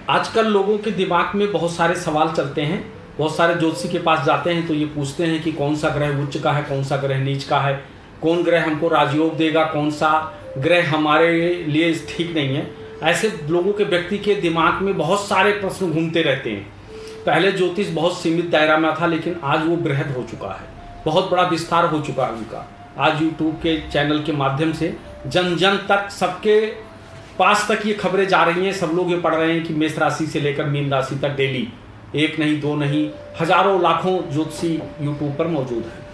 आजकल लोगों के दिमाग में बहुत सारे सवाल चलते हैं। बहुत सारे ज्योतिषी के पास जाते हैं तो ये पूछते हैं कि कौन सा ग्रह उच्च का है, कौन सा ग्रह नीच का है, कौन ग्रह हमको राजयोग देगा, कौन सा ग्रह हमारे लिए ठीक नहीं है। ऐसे लोगों के व्यक्ति के दिमाग में बहुत सारे प्रश्न घूमते रहते हैं। पहले ज्योतिष बहुत सीमित दायरा में था, लेकिन आज वो बृहद हो चुका है, बहुत बड़ा विस्तार हो चुका है उनका। आज यूट्यूब के चैनल के माध्यम से जन जन तक, सबके पास तक ये खबरें जा रही हैं। सब लोग ये पढ़ रहे हैं कि मेष राशि से लेकर मीन राशि तक डेली एक नहीं, दो नहीं, हजारों लाखों ज्योतिषी यूट्यूब पर मौजूद हैं।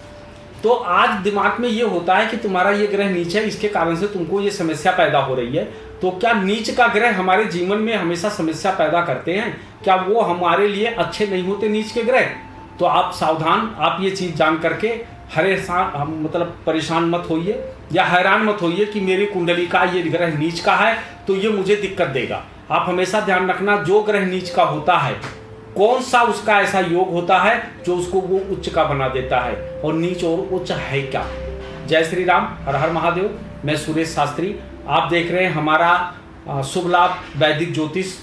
तो आज दिमाग में ये होता है कि तुम्हारा ये ग्रह नीच है, इसके कारण से तुमको ये समस्या पैदा हो रही है। तो क्या नीच का ग्रह हमारे जीवन में हमेशा समस्या पैदा करते हैं? क्या वो हमारे लिए अच्छे नहीं होते नीच के ग्रह? तो आप सावधान, आप ये चीज़ जान करके मतलब परेशान मत होइए या हैरान मत होइए कि मेरी कुंडली का ये ग्रह नीच का है तो ये मुझे दिक्कत देगा। आप हमेशा ध्यान रखना, जो ग्रह नीच का होता है, कौन सा उसका ऐसा योग होता है जो उसको वो उच्च का बना देता है, और नीच और उच्च है क्या। जय श्री राम, हर हर महादेव। मैं सुरेश शास्त्री, आप देख रहे हैं हमारा शुभ लाभ वैदिक ज्योतिष।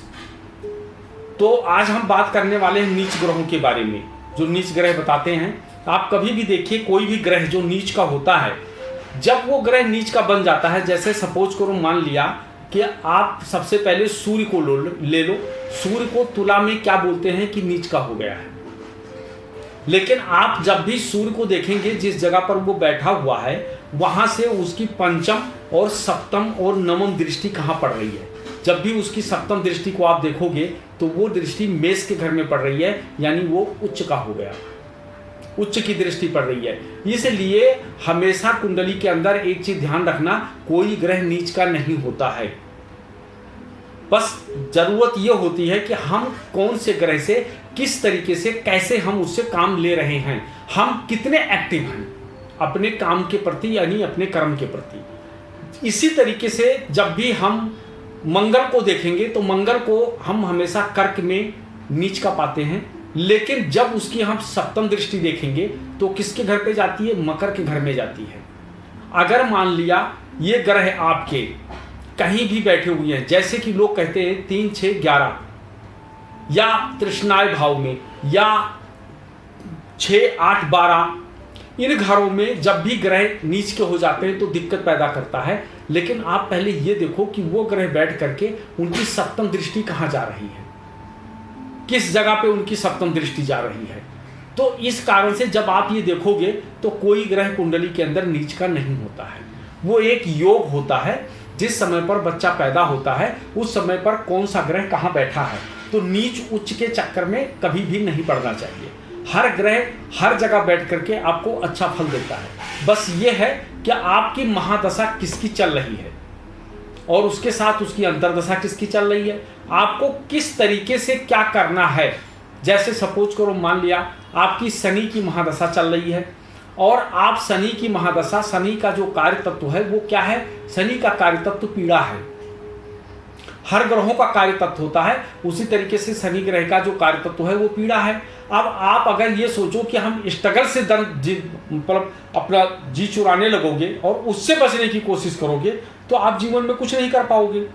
तो आज हम बात करने वाले हैं नीच ग्रहों के बारे में, जो नीच ग्रह बताते हैं। आप कभी भी देखिए, कोई भी ग्रह जो नीच का होता है, जब वो ग्रह नीच का बन जाता है, जैसे सपोज करो, मान लिया कि आप सबसे पहले सूर्य को ले लो। सूर्य को तुला में क्या बोलते हैं कि नीच का हो गया है। लेकिन आप जब भी सूर्य को देखेंगे, जिस जगह पर वो बैठा हुआ है, वहां से उसकी पंचम और सप्तम और नवम दृष्टि कहाँ पड़ रही है। जब भी उसकी सप्तम दृष्टि को आप देखोगे तो वो दृष्टि मेष के घर में पड़ रही है, यानी वो उच्च का हो गया, उच्च की दृष्टि पड़ रही है। इसलिए हमेशा कुंडली के अंदर एक चीज ध्यान रखना, कोई ग्रह नीच का नहीं होता है। बस जरूरत यह होती है कि हम कौन से ग्रह से, किस तरीके से, कैसे हम उससे काम ले रहे हैं, हम कितने एक्टिव हैं अपने काम के प्रति, यानी अपने कर्म के प्रति। इसी तरीके से जब भी हम मंगल को देखेंगे तो मंगल को हम हमेशा कर्क में नीच का पाते हैं, लेकिन जब उसकी हम सप्तम दृष्टि देखेंगे तो किसके घर पे जाती है? मकर के घर में जाती है। अगर मान लिया ये ग्रह आपके कहीं भी बैठे हुए हैं, जैसे कि लोग कहते हैं 3, 6, 11 या तृष्णाय भाव में, या 6, 8, 12, इन घरों में जब भी ग्रह नीच के हो जाते हैं तो दिक्कत पैदा करता है। लेकिन आप पहले ये देखो कि वो ग्रह बैठ करके उनकी सप्तम दृष्टि कहाँ जा रही है, किस जगह पे उनकी सप्तम दृष्टि जा रही है। तो इस कारण से जब आप ये देखोगे तो कोई ग्रह कुंडली के अंदर नीच का नहीं होता है। वो एक योग होता है, जिस समय पर बच्चा पैदा होता है उस समय पर कौन सा ग्रह कहाँ बैठा है। तो नीच उच्च के चक्कर में कभी भी नहीं पड़ना चाहिए। हर ग्रह हर जगह बैठ करके आपको अच्छा फल देता है। बस ये है कि आपकी महादशा किसकी चल रही है और उसके साथ उसकी अंतर्दशा किसकी चल रही है, आपको किस तरीके से क्या करना है। जैसे सपोज करो, मान लिया आपकी शनि की महादशा चल रही है और आप शनि की महादशा, शनि का जो कार्य तत्व है वो क्या है? शनि का कार्य तत्व पीड़ा है। हर ग्रहों का कार्य तत्व होता है, उसी तरीके से शनि ग्रह का जो कार्य तत्व है वो पीड़ा है। अब आप अगर ये सोचो कि हम स्ट्रगल से मतलब अपना जी चुराने लगोगे और उससे बचने की कोशिश करोगे तो आप जीवन में कुछ नहीं कर पाओगे।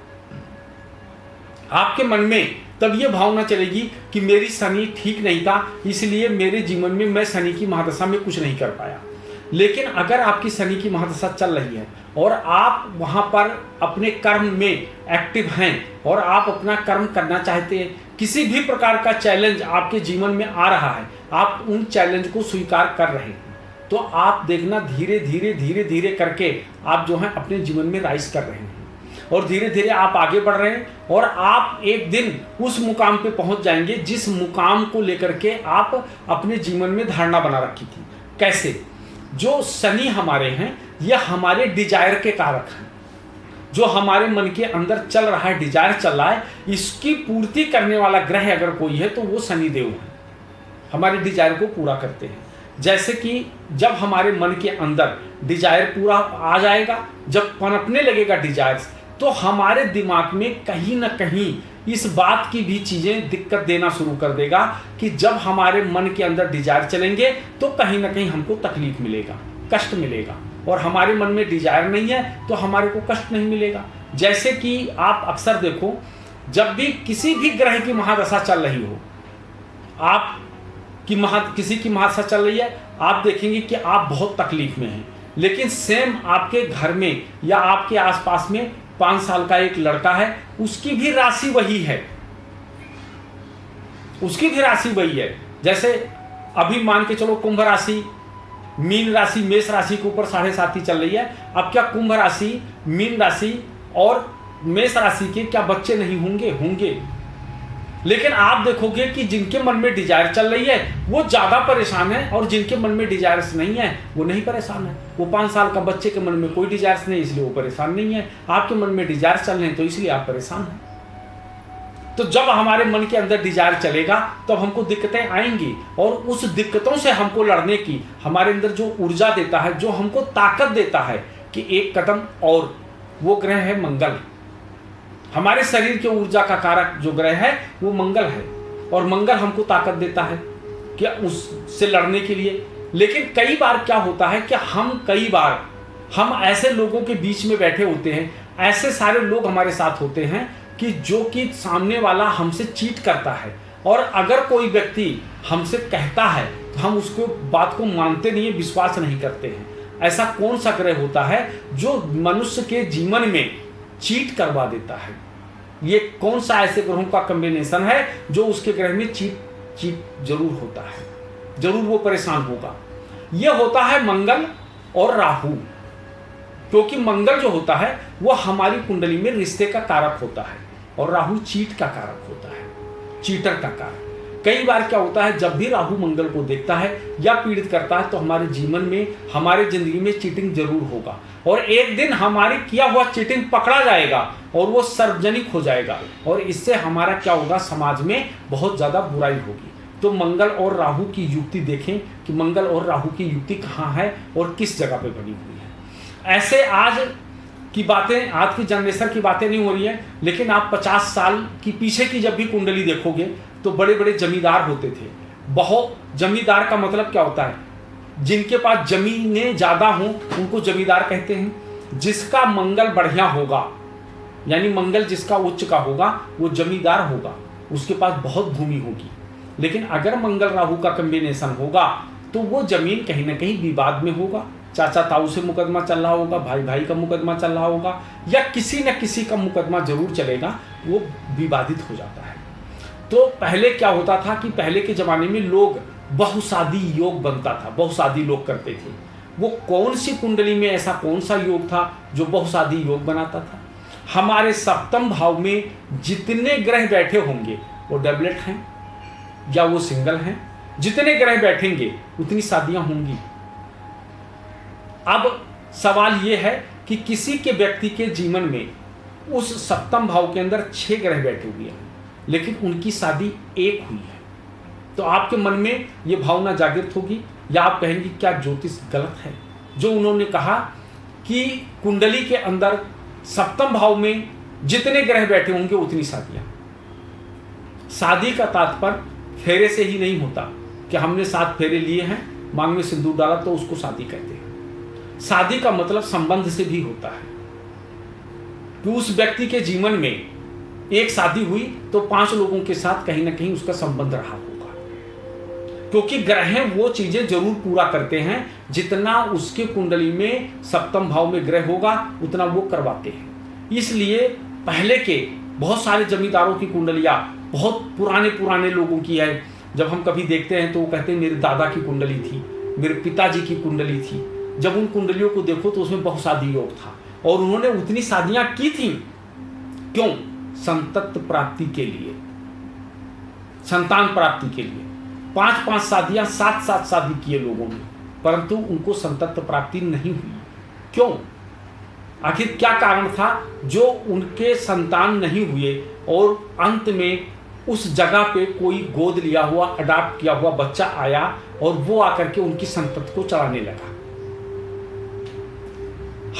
आपके मन में तब ये भावना चलेगी कि मेरी शनि ठीक नहीं था, इसलिए मेरे जीवन में मैं शनि की महादशा में कुछ नहीं कर पाया। लेकिन अगर आपकी शनि की महादशा चल रही है और आप वहां पर अपने कर्म में एक्टिव हैं और आप अपना कर्म करना चाहते हैं, किसी भी प्रकार का चैलेंज आपके जीवन में आ रहा है, आप उन चैलेंज को स्वीकार कर रहे हैं, तो आप देखना धीरे धीरे धीरे धीरे करके आप जो है अपने जीवन में राइज कर रहे हैं और धीरे धीरे आप आगे बढ़ रहे हैं और आप एक दिन उस मुकाम पे पहुंच जाएंगे जिस मुकाम को लेकर के आप अपने जीवन में धारणा बना रखी थी। कैसे? जो शनि हमारे हैं, यह हमारे डिजायर के कारक हैं। जो हमारे मन के अंदर चल रहा है, डिजायर चल रहा है, इसकी पूर्ति करने वाला ग्रह अगर कोई है तो वो शनि देव है, हमारे डिजायर को पूरा करते हैं। जैसे कि जब हमारे मन के अंदर डिजायर पूरा आ जाएगा, जब पनपने लगेगा डिजायर, तो हमारे दिमाग में कहीं ना कहीं इस बात की भी चीज़ें दिक्कत देना शुरू कर देगा कि जब हमारे मन के अंदर डिजायर चलेंगे तो कहीं ना कहीं हमको तकलीफ मिलेगा, कष्ट मिलेगा, और हमारे मन में डिजायर नहीं है तो हमारे को कष्ट नहीं मिलेगा। जैसे कि आप अक्सर देखो जब भी किसी भी ग्रह की महादशा चल रही हो, आप किसी की महादशा चल रही है, आप देखेंगे कि आप बहुत तकलीफ में हैं। लेकिन सेम आपके घर में या आपके आसपास में 5 साल का एक लड़का है, उसकी भी राशि वही है, उसकी भी राशि वही है। जैसे अभी मान के चलो कुंभ राशि, मीन राशि, मेष राशि के ऊपर 7.5 चल रही है। अब क्या कुंभ राशि, मीन राशि और मेष राशि के क्या बच्चे नहीं होंगे? होंगे। लेकिन आप देखोगे कि जिनके मन में डिजायर चल रही है वो ज्यादा परेशान है, और जिनके मन में डिजायर्स नहीं है वो नहीं परेशान है। वो 5 साल का बच्चे के मन में कोई डिजायर्स नहीं, इसलिए वो परेशान नहीं है। आपके मन में डिजायर चल रहे हैं तो इसलिए आप परेशान हैं। तो जब हमारे मन के अंदर डिजायर चलेगा तब तो हमको दिक्कतें आएंगी, और उस दिक्कतों से हमको लड़ने की हमारे अंदर जो ऊर्जा देता है, जो हमको ताकत देता है कि एक कदम और, वो ग्रह है मंगल। हमारे शरीर के ऊर्जा का कारक जो ग्रह है वो मंगल है, और मंगल हमको ताकत देता है कि उससे लड़ने के लिए। लेकिन कई बार क्या होता है कि हम ऐसे लोगों के बीच में बैठे होते हैं, ऐसे सारे लोग हमारे साथ होते हैं कि जो कि सामने वाला हमसे चीट करता है, और अगर कोई व्यक्ति हमसे कहता है तो हम उसको बात को मानते नहीं है, विश्वास नहीं करते हैं। ऐसा कौन सा ग्रह होता है जो मनुष्य के जीवन में चीट करवा देता है? ये कौन सा ऐसे ग्रहों का कॉम्बिनेशन है जो उसके ग्रह में चीट जरूर होता है, जरूर वो परेशान होगा। यह होता है मंगल और राहु, क्योंकि मंगल जो होता है वो हमारी कुंडली में रिश्ते का कारक होता है, और राहु चीट का कारक होता है, चीटर का कारक। कई बार क्या होता है, जब भी राहु मंगल को देखता है या पीड़ित करता है तो हमारे जीवन में, हमारे जिंदगी में चीटिंग जरूर होगा, और एक दिन हमारी किया हुआ चीटिंग पकड़ा जाएगा और वो सार्वजनिक हो जाएगा, और इससे हमारा क्या होगा, समाज में बहुत ज्यादा बुराई होगी। तो मंगल और राहु की युक्ति देखें कि मंगल और राहु की युक्ति कहाँ है और किस जगह पे बनी हुई है। ऐसे आज की बातें, आज की जनरेशन की बातें नहीं हो रही है, लेकिन आप 50 साल की पीछे की जब भी कुंडली देखोगे तो बड़े बड़े जमींदार होते थे। बहुत जमींदार का मतलब क्या होता है, जिनके पास जमीनें ज्यादा हों उनको जमींदार कहते हैं। जिसका मंगल बढ़िया होगा, यानी मंगल जिसका उच्च का होगा वो जमींदार होगा, उसके पास बहुत भूमि होगी। लेकिन अगर मंगल राहु का कॉम्बिनेशन होगा तो वो जमीन कहीं ना कहीं विवाद में होगा, चाचा ताऊ से मुकदमा चल रहा होगा, भाई भाई का मुकदमा चल रहा होगा, या किसी न किसी का मुकदमा जरूर चलेगा, वो विवादित हो जाता है। तो पहले क्या होता था कि पहले के जमाने में लोग बहुशादी योग बनता था, बहुशादी लोग करते थे। वो कौन सी कुंडली में ऐसा कौन सा योग था जो बहुशादी योग बनाता था? हमारे सप्तम भाव में जितने ग्रह बैठे होंगे वो डबलेट हैं या वो सिंगल हैं, जितने ग्रह बैठेंगे उतनी शादियां होंगी। अब सवाल ये है कि किसी के व्यक्ति के जीवन में उस सप्तम भाव के अंदर 6 ग्रह बैठे हुए हैं, लेकिन उनकी शादी एक हुई है, तो आपके मन में ये भावना जागृत होगी, या आप कहेंगे क्या ज्योतिष गलत है जो उन्होंने कहा कि कुंडली के अंदर सप्तम भाव में जितने ग्रह बैठे होंगे उतनी शादियां। शादी का तात्पर्य फेरे से ही नहीं होता कि हमने 7 फेरे लिए हैं, मांग में सिंदूर डाला तो उसको शादी कहते हैं। शादी का मतलब संबंध से भी होता है कि उस व्यक्ति के जीवन में एक शादी हुई तो 5 लोगों के साथ कहीं ना कहीं उसका संबंध रहा होगा, क्योंकि ग्रह वो चीजें जरूर पूरा करते हैं जितना उसके कुंडली में सप्तम भाव में ग्रह होगा उतना वो करवाते हैं। इसलिए पहले के बहुत सारे जमींदारों की कुंडलियां बहुत पुराने लोगों की है। जब हम कभी देखते हैं तो वो कहते हैं मेरे दादा की कुंडली थी, मेरे पिताजी की कुंडली थी। जब उन कुंडलियों को देखो तो उसमें बहुशादी योग था, और उन्होंने उतनी शादियां की थी। क्यों? संतत प्राप्ति के लिए, संतान प्राप्ति के लिए। 5-5 शादियां, 7-7 शादी किए लोगों ने, परंतु उनको संतत प्राप्ति नहीं हुई। क्यों? आखिर क्या कारण था जो उनके संतान नहीं हुए, और अंत में उस जगह पे कोई गोद लिया हुआ, अडॉप्ट किया हुआ बच्चा आया और वो आकर के उनकी संतति को चलाने लगा।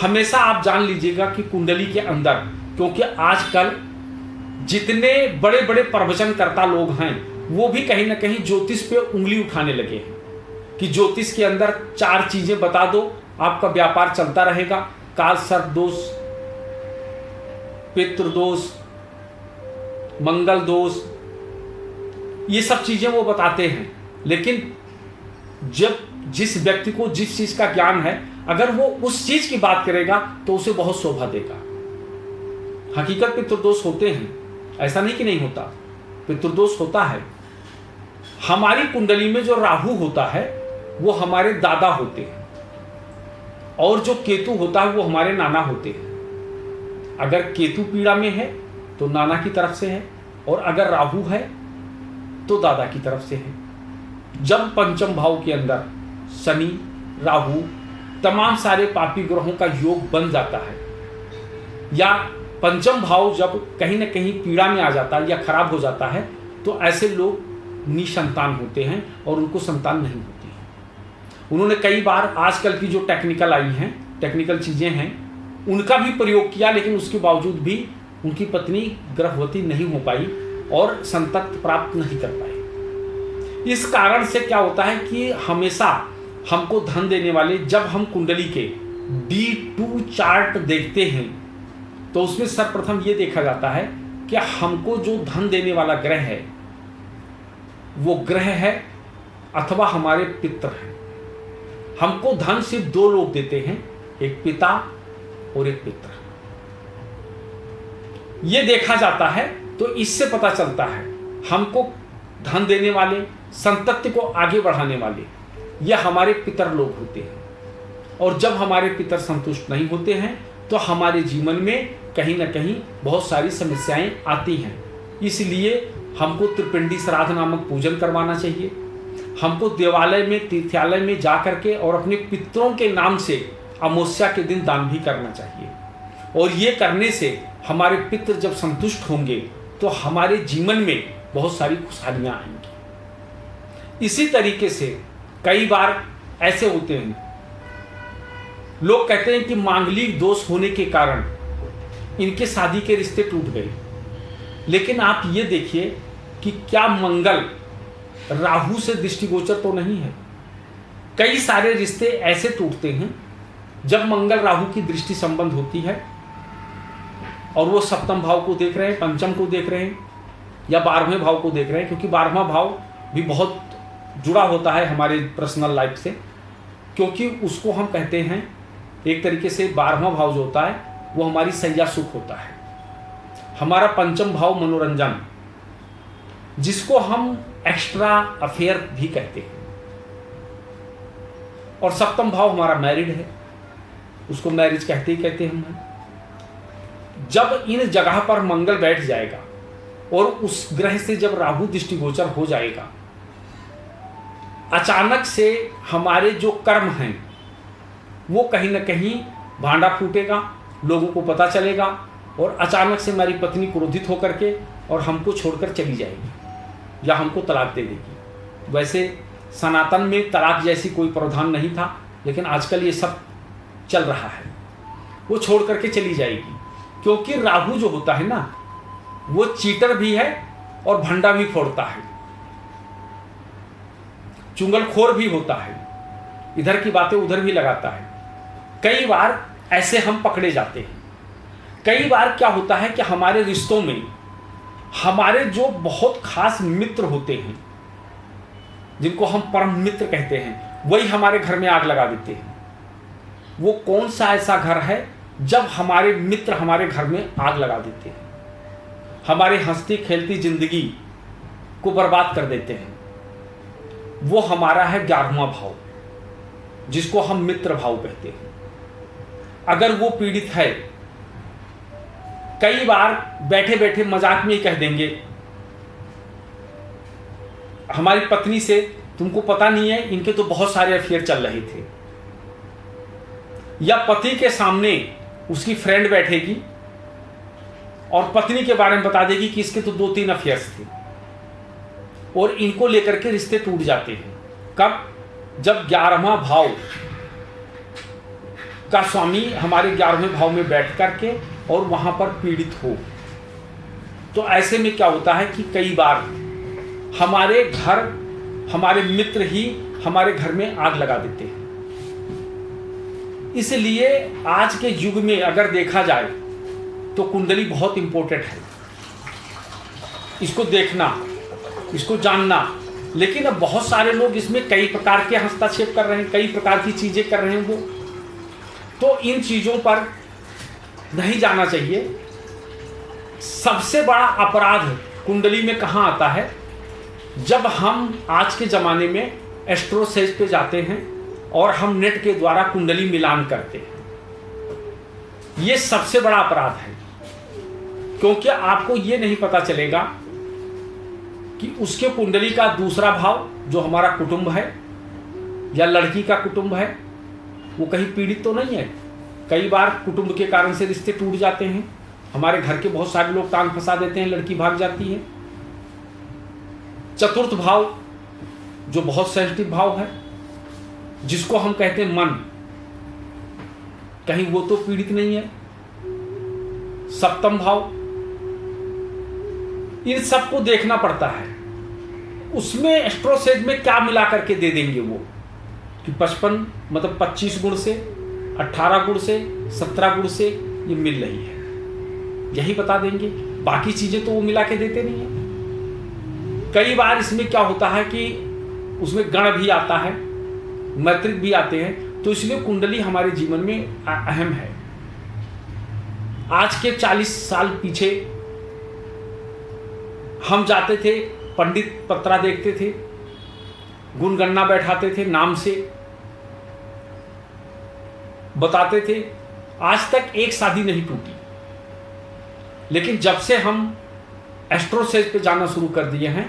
हमेशा आप जान लीजिएगा कि कुंडली के अंदर, क्योंकि आजकल जितने बड़े बड़े प्रवचनकर्ता लोग हैं वो भी कहीं ना कहीं ज्योतिष पे उंगली उठाने लगे हैं कि ज्योतिष के अंदर 4 चीजें बता दो, आपका व्यापार चलता रहेगा। काल सर्प दोष, पितृ दोष, मंगल दोष, ये सब चीजें वो बताते हैं। लेकिन जब जिस व्यक्ति को जिस चीज का ज्ञान है, अगर वो उस चीज की बात करेगा तो उसे बहुत शोभा देगा। हकीकत पितृदोष होते हैं, ऐसा नहीं कि नहीं होता, पितृदोष होता है। हमारी कुंडली में जो राहु होता है वो हमारे दादा होते हैं, और जो केतु होता है वो हमारे नाना होते हैं। अगर केतु पीड़ा में है तो नाना की तरफ से है, और अगर राहु है तो दादा की तरफ से है। जब पंचम भाव के अंदर शनि, राहु, तमाम सारे पापी ग्रहों का योग बन जाता है, या पंचम भाव जब कहीं ना कहीं पीड़ा में आ जाता है या खराब हो जाता है, तो ऐसे लोग निसंतान होते हैं और उनको संतान नहीं होती है। उन्होंने कई बार आजकल की जो टेक्निकल आई हैं, टेक्निकल चीज़ें हैं, उनका भी प्रयोग किया, लेकिन उसके बावजूद भी उनकी पत्नी गर्भवती नहीं हो पाई और संतति प्राप्त नहीं कर पाई। इस कारण से क्या होता है कि हमेशा हमको धन देने वाले, जब हम कुंडली के D2 चार्ट देखते हैं तो उसमें सर्वप्रथम ये देखा जाता है कि हमको जो धन देने वाला ग्रह है वो ग्रह है अथवा हमारे पितृ हैं। हमको धन सिर्फ दो लोग देते हैं, एक पिता और एक पितृ। ये देखा जाता है, तो इससे पता चलता है हमको धन देने वाले, संतति को आगे बढ़ाने वाले, ये हमारे पितर लोग होते हैं। और जब हमारे पितर संतुष्ट नहीं होते हैं तो हमारे जीवन में कहीं ना कहीं बहुत सारी समस्याएं आती हैं। इसलिए हमको त्रिपिंडी श्राद्ध नामक पूजन करवाना चाहिए। हमको देवालय में, तीर्थालय में जा करके और अपने पितरों के नाम से अमावस्या के दिन दान भी करना चाहिए। और ये करने से हमारे पितृ जब संतुष्ट होंगे तो हमारे जीवन में बहुत सारी खुशहालियां आएंगी। इसी तरीके से कई बार ऐसे होते हैं, लोग कहते हैं कि मांगलिक दोष होने के कारण इनके शादी के रिश्ते टूट गए। लेकिन आप ये देखिए कि क्या मंगल राहु से दृष्टिगोचर तो नहीं है। कई सारे रिश्ते ऐसे टूटते हैं जब मंगल राहु की दृष्टि संबंध होती है, और वो सप्तम भाव को देख रहे हैं, पंचम को देख रहे हैं, या 12वें भाव को देख रहे हैं, क्योंकि 12वां भाव भी बहुत जुड़ा होता है हमारे पर्सनल लाइफ से। क्योंकि उसको हम कहते हैं एक तरीके से 12वां भाव जो होता है वो हमारी सैया सुख होता है। हमारा पंचम भाव मनोरंजन, जिसको हम एक्स्ट्रा अफेयर भी कहते हैं, और सप्तम भाव हमारा मैरिड है, उसको मैरिज कहते ही कहते हैं हम। जब इन जगह पर मंगल बैठ जाएगा और उस ग्रह से जब राहु दृष्टिगोचर हो जाएगा, अचानक से हमारे जो कर्म हैं वो कहीं ना कहीं भांडा फूटेगा, लोगों को पता चलेगा, और अचानक से हमारी पत्नी क्रोधित होकर के और हमको छोड़कर चली जाएगी या हमको तलाक दे देगी। वैसे सनातन में तलाक जैसी कोई प्रावधान नहीं था, लेकिन आजकल ये सब चल रहा है। वो छोड़ करके चली जाएगी, क्योंकि राहु जो होता है ना, वो चीटर भी है और भंडा भी फोड़ता है, चुंगलखोर भी होता है, इधर की बातें उधर भी लगाता है। कई बार ऐसे हम पकड़े जाते हैं। कई बार क्या होता है कि हमारे रिश्तों में हमारे जो बहुत खास मित्र होते हैं, जिनको हम परम मित्र कहते हैं, वही हमारे घर में आग लगा देते हैं। वो कौन सा ऐसा घर है जब हमारे मित्र हमारे घर में आग लगा देते हैं, हमारे हंसती खेलती जिंदगी को बर्बाद कर देते हैं? वो हमारा है 11वां भाव, जिसको हम मित्र भाव कहते हैं। अगर वो पीड़ित है, कई बार बैठे बैठे मजाक में ही कह देंगे हमारी पत्नी से, तुमको पता नहीं है इनके तो बहुत सारे अफेयर चल रहे थे। या पति के सामने उसकी फ्रेंड बैठेगी और पत्नी के बारे में बता देगी कि इसके तो 2-3 अफेयर्स थे, और इनको लेकर के रिश्ते टूट जाते हैं। कब? जब 11वां भाव का स्वामी हमारे 11वें भाव में बैठ करके और वहां पर पीड़ित हो। तो ऐसे में क्या होता है कि कई बार हमारे घर, हमारे मित्र ही हमारे घर में आग लगा देते हैं। इसलिए आज के युग में अगर देखा जाए तो कुंडली बहुत इंपॉर्टेंट है। इसको देखना, इसको जानना। लेकिन अब बहुत सारे लोग इसमें कई प्रकार के हस्तक्षेप कर रहे हैं, कई प्रकार की चीज़ें कर रहे हैं वो, तो इन चीज़ों पर नहीं जाना चाहिए। सबसे बड़ा अपराध कुंडली में कहाँ आता है? जब हम आज के ज़माने में एस्ट्रोसेज पे जाते हैं और हम नेट के द्वारा कुंडली मिलान करते हैं, ये सबसे बड़ा अपराध है। क्योंकि आपको ये नहीं पता चलेगा कि उसके कुंडली का दूसरा भाव जो हमारा कुटुंब है या लड़की का कुटुंब है वो कहीं पीड़ित तो नहीं है। कई बार कुटुंब के कारण से रिश्ते टूट जाते हैं, हमारे घर के बहुत सारे लोग टांग फंसा देते हैं, लड़की भाग जाती है। चतुर्थ भाव जो बहुत सेंसिटिव भाव है, जिसको हम कहते हैं मन, कहीं वो तो पीड़ित नहीं है। सप्तम भाव, इन सबको देखना पड़ता है। उसमें एस्ट्रोसेज में क्या मिला करके दे देंगे वो कि 55 मतलब 25 गुण से, 18 गुण से, 17 गुण से ये मिल रही है, यही बता देंगे। बाकी चीजें तो वो मिला के देते नहीं है। कई बार इसमें क्या होता है कि उसमें गण भी आता है, मैत्रिक भी आते हैं, तो इसलिए कुंडली हमारे जीवन में अहम है। आज के 40 साल पीछे हम जाते थे, पंडित पत्रा देखते थे, गुणगणना बैठाते थे, नाम से बताते थे। आज तक एक शादी नहीं टूटी। लेकिन जब से हम एस्ट्रोसेज पे जाना शुरू कर दिए हैं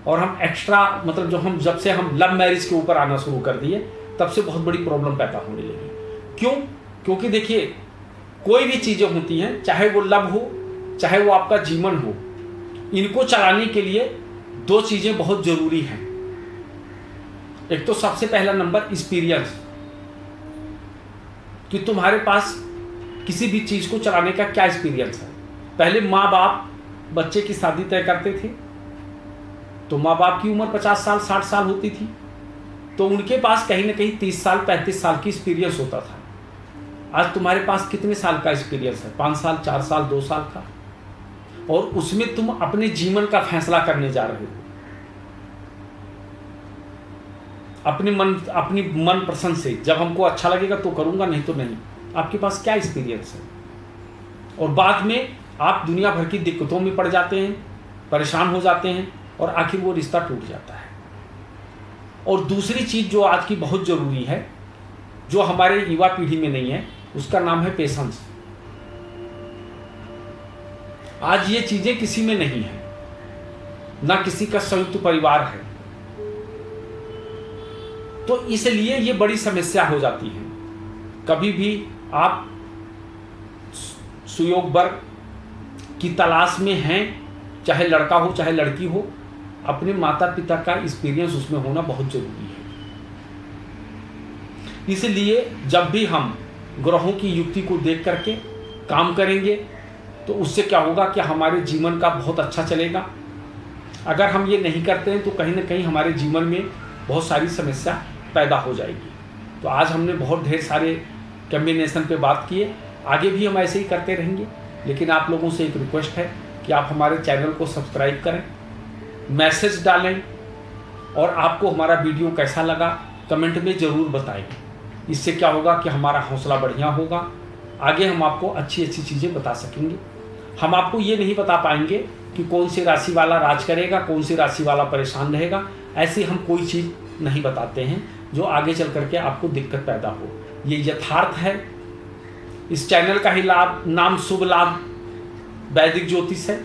और हम एक्स्ट्रा मतलब जब से हम लव मैरिज के ऊपर आना शुरू कर दिए, तब से बहुत बड़ी प्रॉब्लम पैदा होने लगी। क्यों? क्योंकि देखिए, कोई भी चीज़ें होती हैं, चाहे वो लव हो, चाहे वो आपका जीवन हो, इनको चलाने के लिए दो चीज़ें बहुत ज़रूरी हैं। एक तो सबसे पहला नंबर एक्सपीरियंस, कि तुम्हारे पास किसी भी चीज़ को चलाने का क्या एक्सपीरियंस है। पहले माँ बाप बच्चे की शादी तय करते थे तो माँ बाप की उम्र 50 साल 60 साल होती थी, तो उनके पास कहीं ना कहीं 30 साल 35 साल की एक्सपीरियंस होता था। आज तुम्हारे पास कितने साल का एक्सपीरियंस है? 5 साल, 4 साल, 2 साल का। और उसमें तुम अपने जीवन का फैसला करने जा रहे हो, अपनी मन पसंद से। जब हमको अच्छा लगेगा तो करूंगा, नहीं तो नहीं। आपके पास क्या एक्सपीरियंस है? और बाद में आप दुनिया भर की दिक्कतों में पड़ जाते हैं, परेशान हो जाते हैं और आखिर वो रिश्ता टूट जाता है। और दूसरी चीज़ जो आज की बहुत ज़रूरी है, जो हमारे युवा पीढ़ी में नहीं है, उसका नाम है पेशेंस। आज ये चीज़ें किसी में नहीं है, ना किसी का संयुक्त परिवार है, तो इसलिए ये बड़ी समस्या हो जाती है। कभी भी आप सुयोग वर्ग की तलाश में हैं, चाहे लड़का हो चाहे लड़की हो, अपने माता पिता का एक्सपीरियंस उसमें होना बहुत जरूरी है। इसलिए जब भी हम ग्रहों की युक्ति को देख करके काम करेंगे तो उससे क्या होगा कि हमारे जीवन का बहुत अच्छा चलेगा। अगर हम ये नहीं करते हैं तो कहीं ना कहीं हमारे जीवन में बहुत सारी समस्या पैदा हो जाएगी। तो आज हमने बहुत ढेर सारे कॉम्बिनेशन पे बात किए, आगे भी हम ऐसे ही करते रहेंगे। लेकिन आप लोगों से एक रिक्वेस्ट है कि आप हमारे चैनल को सब्सक्राइब करें, मैसेज डालें और आपको हमारा वीडियो कैसा लगा कमेंट में ज़रूर बताएं। इससे क्या होगा कि हमारा हौसला बढ़िया होगा, आगे हम आपको अच्छी अच्छी चीज़ें बता सकेंगे। हम आपको ये नहीं बता पाएंगे कि कौन सी राशि वाला राज करेगा, कौन सी राशि वाला परेशान रहेगा। ऐसी हम कोई चीज़ नहीं बताते हैं जो आगे चल करके आपको दिक्कत पैदा हो। ये यथार्थ है। इस चैनल का ही नाम शुभ लाभ वैदिक ज्योतिष है,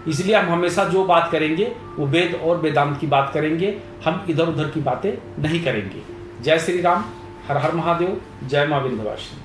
इसलिए हम हमेशा जो बात करेंगे वो वेद और वेदांत की बात करेंगे, हम इधर उधर की बातें नहीं करेंगे। जय श्री राम, हर हर महादेव, जय मां विंध्यवासिनी।